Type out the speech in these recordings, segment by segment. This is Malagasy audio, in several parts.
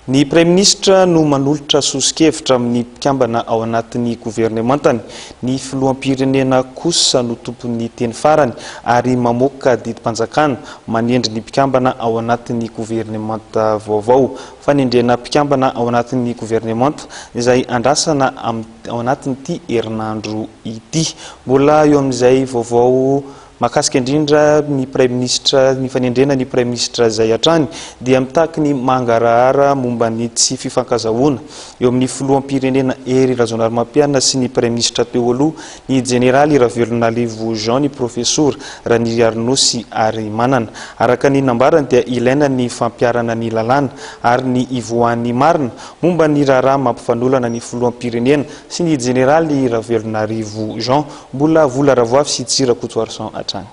Ny Premier ministre no manolotra sosikevitra amin'ny mpikambana ao anatin'ny gouvernementany. Ny filoham-pirenena kosa no tompon'ny teny farany ary mamoaka didim-panjakana manendry ny mpikambana ao anatin'ny gouvernementa vaovao. Fanendrena mpikambana ao anatin'ny gouvernementa izay andrasana ao anatin'ity herinandro ity. Mbola eo amin'izay vaovao mahakasika indrindra ny Premier ministre, ny fanendrena ny Premier ministre izay hatrany dia mitaky ny mangarahara momba ny tsy fifankazahoana eo amin'ny filoham-pirenena Hery Rajaonarimampianina sy ny Premier ministre teo aloha ny Jeneraly Ravelonarivo Jean, ny Profesora Ranirarnosy ary Manana. Araka ny nambarany dia ilaina ny fampiarana ny lalàna ary ny ivoan'ny marina momba ny raharaha mampifanolana ny filoham-pirenena sy ny Jeneraly Ravelonarivo Jean. Mbola vola ravoafy sy Tsirakotoarsan hatrany.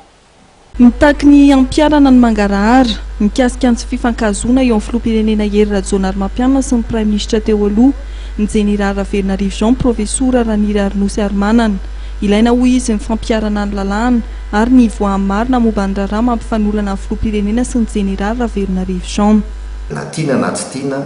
Mitaky ny ampiarana ny mangarahara mikasika ny tsy fifankahazoana eo amin'ny filoham-pirenena Hery Rajaonarimampianina sy ny Premier ministre teo aloha ny Jeneraly Ravelonarivo Jean, Profesora Ranirarnosy ary Manana. Ilaina hoy izy ny fampiarana ny lalàna ary ny ivoahan'ny marina momba ny raharaha mampifanolana ny filoham-pirenena sy ny Jeneraly Ravelonarivo Jean. Na tiana na tsy tiana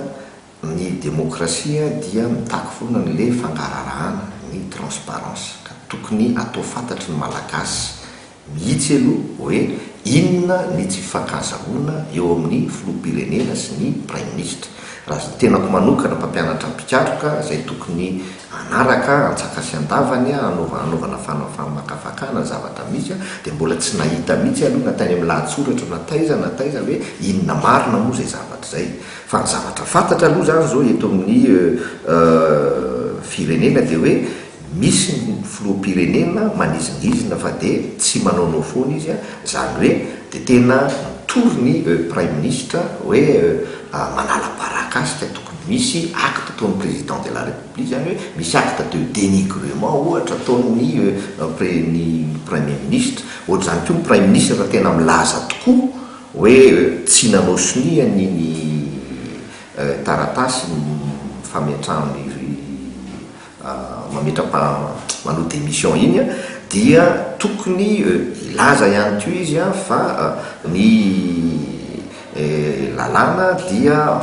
ny demokrasia dia mitaky foana n'le fangarahana, ny transparence ka tokony atao fantatry ny malagasy mihitsy aloha hoe inona ny tsy fifankahazahoana eo amin'ny filoham-pirenena sy ny Premier ministre. Raha tenako manokana mpampianatra mpikatroka izay tokony anaraka antsaka sy andavany anaovana famakafakana zavatra mihitsy dia mbola tsy nahita mihitsy aloha natany amin'ny lahatsoratra na taiza hoe inona marina moa zay zavatra zay. Fa ny zavatra fantatra aloha zany zao eto amin'ny firenena dia hoe misy ny filoham-pirenena manizingizina fa dia tsy manaonao foana izy zany hoe dia tena mitory ny Premier ministre hoe manala baraka azy ka tokony misy acte ataon'ny président de la république zany hoe misy acte de dénigrement ohatra ataon'ny Premier ministre. Ohatra zany koa ny Premier ministre raha tena milaza tokoa hoe tsy nanao soniany ny taratasy fametrahany manao démission iny dia tokony ilaza ihany koa izy fa ny lalàna dia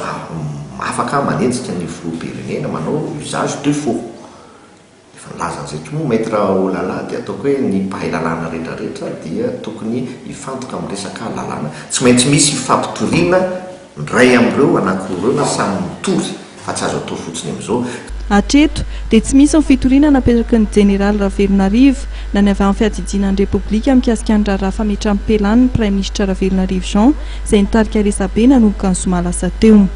afaka manenjika ny filoham-pirenena manao usage de faux. Efa nilaza an'izay koa maître Olala dia ataoko hoe ny mpahay lalàna rehetrarehetra dia tokony hifantoka amin'ny resaka lalàna. Tsy maintsy misy fampitoriana ray amin'ireo anankiroa samy mitory fa tsy azo atao fotsiny amin'izao. Hatreto dia tsy misy ny fitoriana napetraky ny Jeneraly Ravelonarivo na ny avy amin'ny fiadidinan'ny Repoblika mikasika ny raharaha fametrahan'ny pelany ny Premier ministre Ravelonarivo Jean izay nitarika resabe nanomboka ny zoma lasa teo.